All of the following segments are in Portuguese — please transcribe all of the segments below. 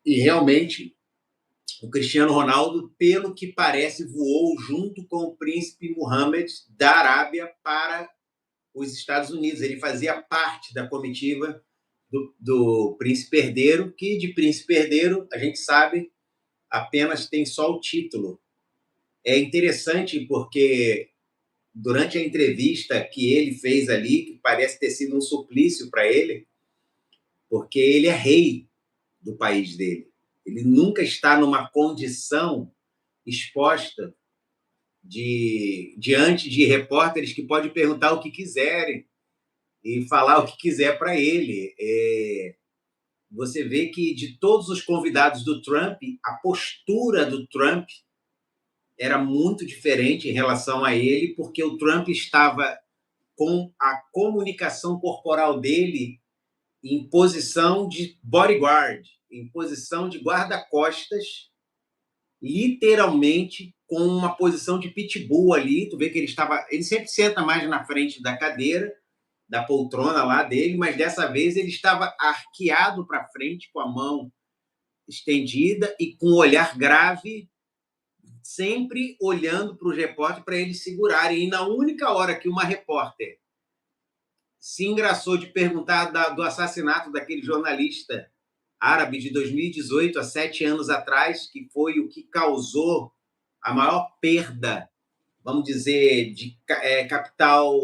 E realmente, o Cristiano Ronaldo, pelo que parece, voou junto com o príncipe Mohammed da Arábia para os Estados Unidos. Ele fazia parte da comitiva do príncipe herdeiro, que de príncipe herdeiro, a gente sabe, apenas tem só o título. É interessante porque durante a entrevista que ele fez ali, que parece ter sido um suplício para ele, porque ele é rei do país dele. Ele nunca está numa condição exposta diante de repórteres que podem perguntar o que quiserem e falar o que quiser para ele. Você vê que de todos os convidados do Trump, a postura do Trump era muito diferente em relação a ele, porque o Trump estava com a comunicação corporal dele em posição de bodyguard, em posição de guarda-costas, literalmente com uma posição de pitbull ali. Tu vê que ele sempre senta mais na frente da cadeira, da poltrona lá dele, mas dessa vez ele estava arqueado para frente, com a mão estendida e com um olhar grave, sempre olhando para os repórteres para eles segurarem. E na única hora que uma repórter se engraçou de perguntar do assassinato daquele jornalista árabe de 2018, há 7 anos atrás, que foi o que causou a maior perda, vamos dizer, de capital,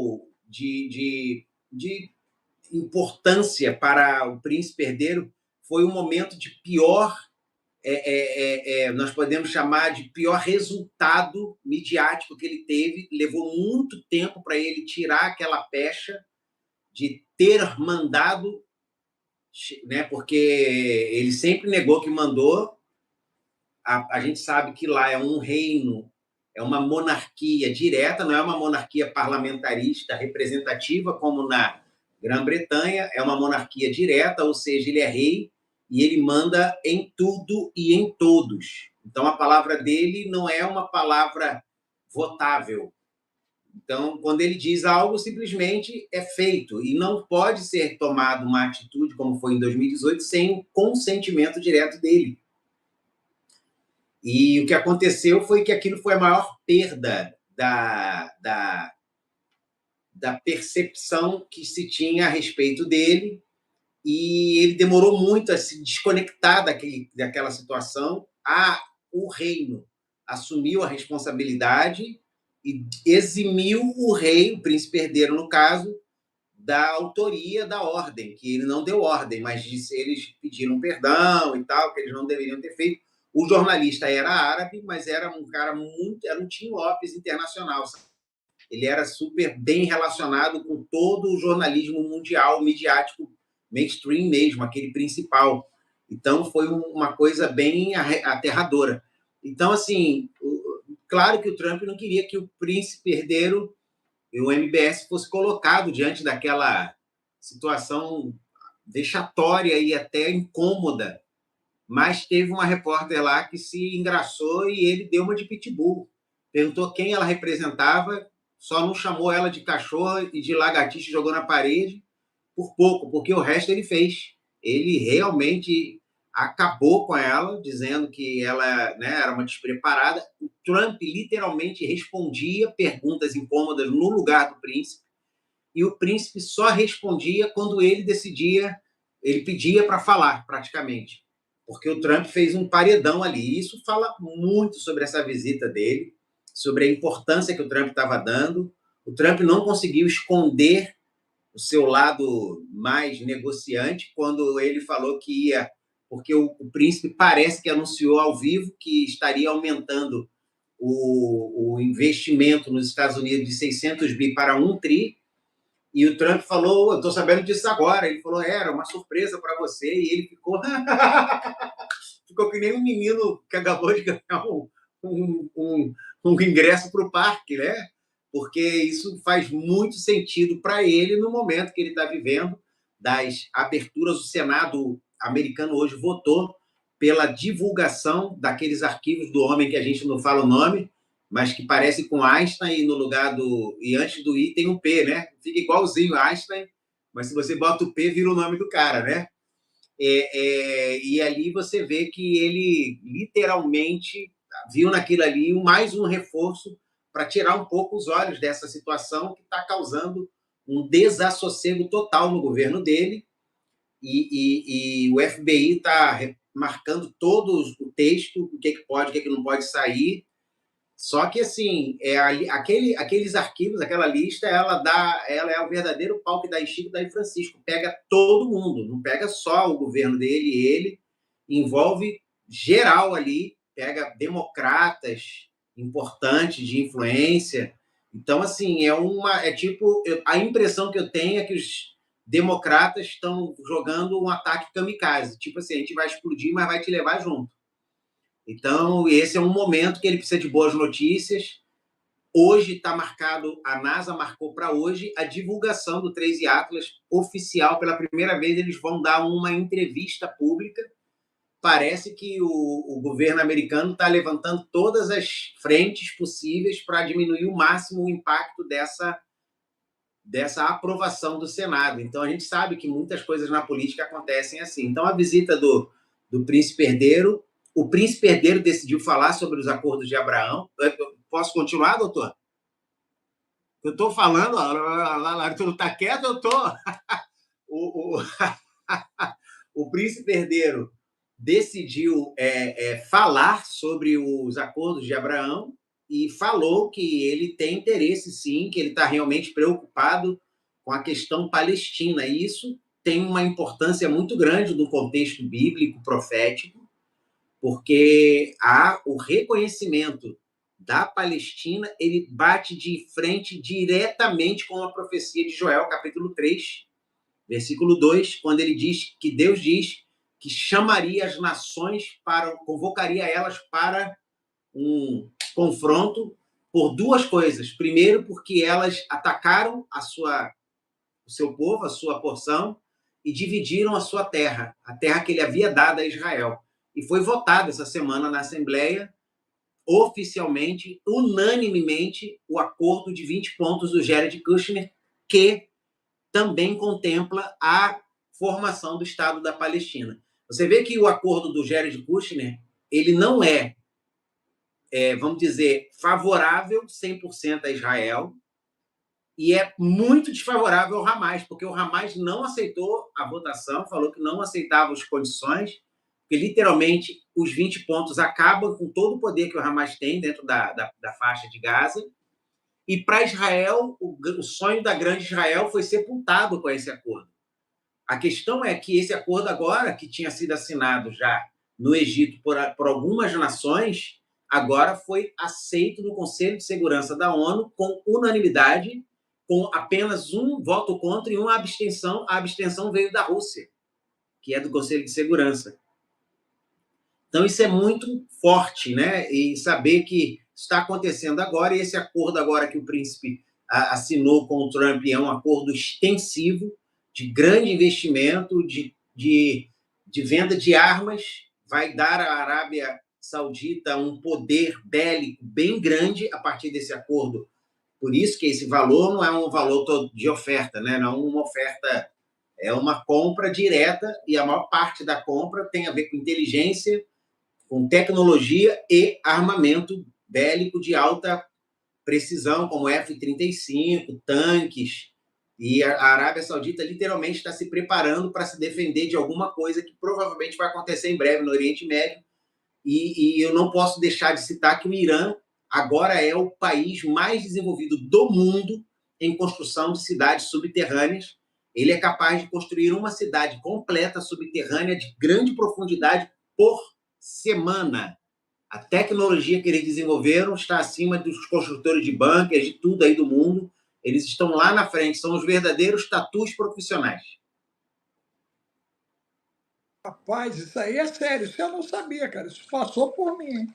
de importância para o príncipe herdeiro, foi um momento de pior, nós podemos chamar de pior resultado midiático que ele teve. Levou muito tempo para ele tirar aquela pecha de ter mandado, né, porque ele sempre negou que mandou. A gente sabe que lá é um reino, é uma monarquia direta, não é uma monarquia parlamentarista representativa como na Grã-Bretanha, é uma monarquia direta, ou seja, ele é rei e ele manda em tudo e em todos. Então, a palavra dele não é uma palavra votável. Então, quando ele diz algo, simplesmente é feito. E não pode ser tomada uma atitude, como foi em 2018, sem consentimento direto dele. E o que aconteceu foi que aquilo foi a maior perda da percepção que se tinha a respeito dele, e ele demorou muito a se desconectar daquela situação. O reino assumiu a responsabilidade e eximiu o rei, o príncipe herdeiro, no caso, da autoria da ordem, que ele não deu ordem, mas eles pediram perdão e tal, que eles não deveriam ter feito. O jornalista era árabe, mas era um cara era um Tim Lopes internacional. Ele era super bem relacionado com todo o jornalismo mundial, midiático, mainstream mesmo, aquele principal. Então, foi uma coisa bem aterradora. Então, assim, claro que o Trump não queria que o príncipe herdeiro e o MBS fosse colocado diante daquela situação vexatória e até incômoda. Mas teve uma repórter lá que se engraçou e ele deu uma de pitbull. Perguntou quem ela representava, só não chamou ela de cachorro e de lagartixa, jogou na parede por pouco, porque o resto ele fez. Ele realmente acabou com ela, dizendo que ela, né, era uma despreparada. O Trump literalmente respondia perguntas incômodas no lugar do príncipe, e o príncipe só respondia quando ele decidia, ele pedia para falar, praticamente. Porque o Trump fez um paredão ali. E isso fala muito sobre essa visita dele, sobre a importância que o Trump estava dando. O Trump não conseguiu esconder o seu lado mais negociante quando ele falou que ia, porque o príncipe parece que anunciou ao vivo que estaria aumentando o investimento nos Estados Unidos de 600 bi para 1 tri, e o Trump falou, eu estou sabendo disso agora. Ele falou, era uma surpresa para você, e ele ficou ficou que nem um menino que acabou de ganhar um ingresso para o parque, né? Porque isso faz muito sentido para ele no momento que ele está vivendo, das aberturas. O Senado americano hoje votou pela divulgação daqueles arquivos do homem que a gente não fala o nome, mas que parece com Einstein, e no lugar do... E antes do I tem um P, né? Fica igualzinho Einstein, mas se você bota o P, vira o nome do cara, né? E ali você vê que ele literalmente viu naquilo ali mais um reforço para tirar um pouco os olhos dessa situação que está causando um desassossego total no governo dele, e o FBI está marcando todo o texto, o que pode, o que não pode sair. Só que, assim, aqueles arquivos, aquela lista, ela é o verdadeiro pau que dá em Chico, dá em Francisco. Pega todo mundo, não pega só o governo dele e ele, envolve geral ali, pega democratas importantes de influência. Então, assim, a impressão que eu tenho é que os democratas estão jogando um ataque kamikaze. Tipo assim, a gente vai explodir, mas vai te levar junto. Então, esse é um momento que ele precisa de boas notícias. Hoje está marcado, a NASA marcou para hoje a divulgação do Trace Atlas oficial. Pela primeira vez, eles vão dar uma entrevista pública. Parece que o governo americano está levantando todas as frentes possíveis para diminuir o máximo o impacto dessa aprovação do Senado. Então, a gente sabe que muitas coisas na política acontecem assim. Então, a visita do príncipe herdeiro, o príncipe herdeiro decidiu falar sobre os acordos de Abraão. Posso continuar, doutor? Eu estou falando, tu não está quieto, eu estou. O príncipe herdeiro decidiu falar sobre os acordos de Abraão e falou que ele tem interesse, sim, que ele está realmente preocupado com a questão palestina. E isso tem uma importância muito grande no contexto bíblico, profético, porque há o reconhecimento da Palestina, ele bate de frente diretamente com a profecia de Joel, capítulo 3, versículo 2, quando ele diz que Deus diz que chamaria as nações convocaria elas para um confronto por duas coisas. Primeiro, porque elas atacaram o seu povo, a sua porção, e dividiram a sua terra, a terra que ele havia dado a Israel. E foi votado essa semana na Assembleia, oficialmente, unanimemente, o acordo de 20 pontos do Jared Kushner, que também contempla a formação do Estado da Palestina. Você vê que o acordo do Jared Kushner, ele não vamos dizer, favorável 100% a Israel, e é muito desfavorável ao Hamas, porque o Hamas não aceitou a votação, falou que não aceitava as condições, que literalmente os 20 pontos acabam com todo o poder que o Hamas tem dentro da faixa de Gaza. E para Israel, o sonho da grande Israel foi sepultado com esse acordo. A questão é que esse acordo agora, que tinha sido assinado já no Egito por algumas nações, agora foi aceito no Conselho de Segurança da ONU com unanimidade, com apenas um voto contra e uma abstenção. A abstenção veio da Rússia, que é do Conselho de Segurança. Então, isso é muito forte, né? E saber que está acontecendo agora, e esse acordo agora que o príncipe assinou com o Trump é um acordo extensivo, de grande investimento, de venda de armas, vai dar à Arábia Saudita um poder bélico bem grande a partir desse acordo. Por isso que esse valor não é um valor de oferta, né? Não é uma oferta, é uma compra direta, e a maior parte da compra tem a ver com inteligência, com tecnologia e armamento bélico de alta precisão, como F-35, tanques. E a Arábia Saudita literalmente está se preparando para se defender de alguma coisa que provavelmente vai acontecer em breve no Oriente Médio. E eu não posso deixar de citar que o Irã agora é o país mais desenvolvido do mundo em construção de cidades subterrâneas. Ele é capaz de construir uma cidade completa subterrânea de grande profundidade por semana. A tecnologia que eles desenvolveram está acima dos construtores de bunkers, de tudo aí do mundo. Eles estão lá na frente, são os verdadeiros tatus profissionais. Rapaz, isso aí é sério, isso eu não sabia, cara. Isso passou por mim.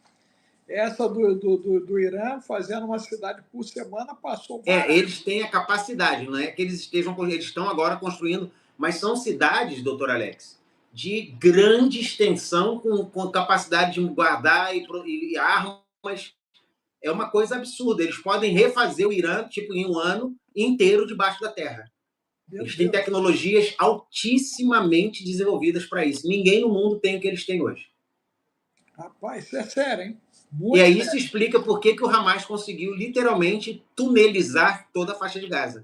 Essa do Irã, fazendo uma cidade por semana, passou barato. Eles têm a capacidade, não é que eles estão agora construindo, mas são cidades, doutor Alex, de grande extensão, com capacidade de guardar e armas. É uma coisa absurda. Eles podem refazer o Irã, tipo, em um ano inteiro debaixo da terra. Meu Eles têm Deus. tecnologias altissimamente desenvolvidas para isso. Ninguém no mundo tem o que eles têm hoje. Rapaz, isso é sério, hein? E Muito aí isso sério. explica por que o Hamas conseguiu literalmente tunelizar toda a faixa de Gaza.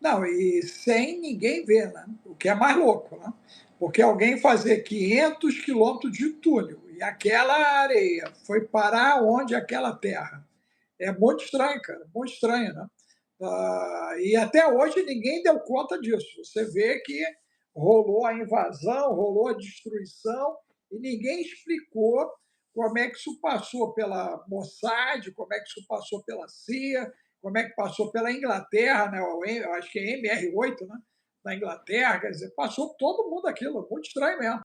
Não, e sem ninguém ver, né? O que é mais louco, né? Porque alguém fazer 500 quilômetros de túnel e aquela areia foi parar onde aquela terra? É muito estranho, cara, muito estranho, né? E até hoje ninguém deu conta disso. Você vê que rolou a invasão, rolou a destruição e ninguém explicou como é que isso passou pela Mossad, como é que isso passou pela CIA, como é que passou pela Inglaterra, né? Eu acho que é MR8, né? Na Inglaterra, quer dizer, passou todo mundo aquilo, muito estranho mesmo.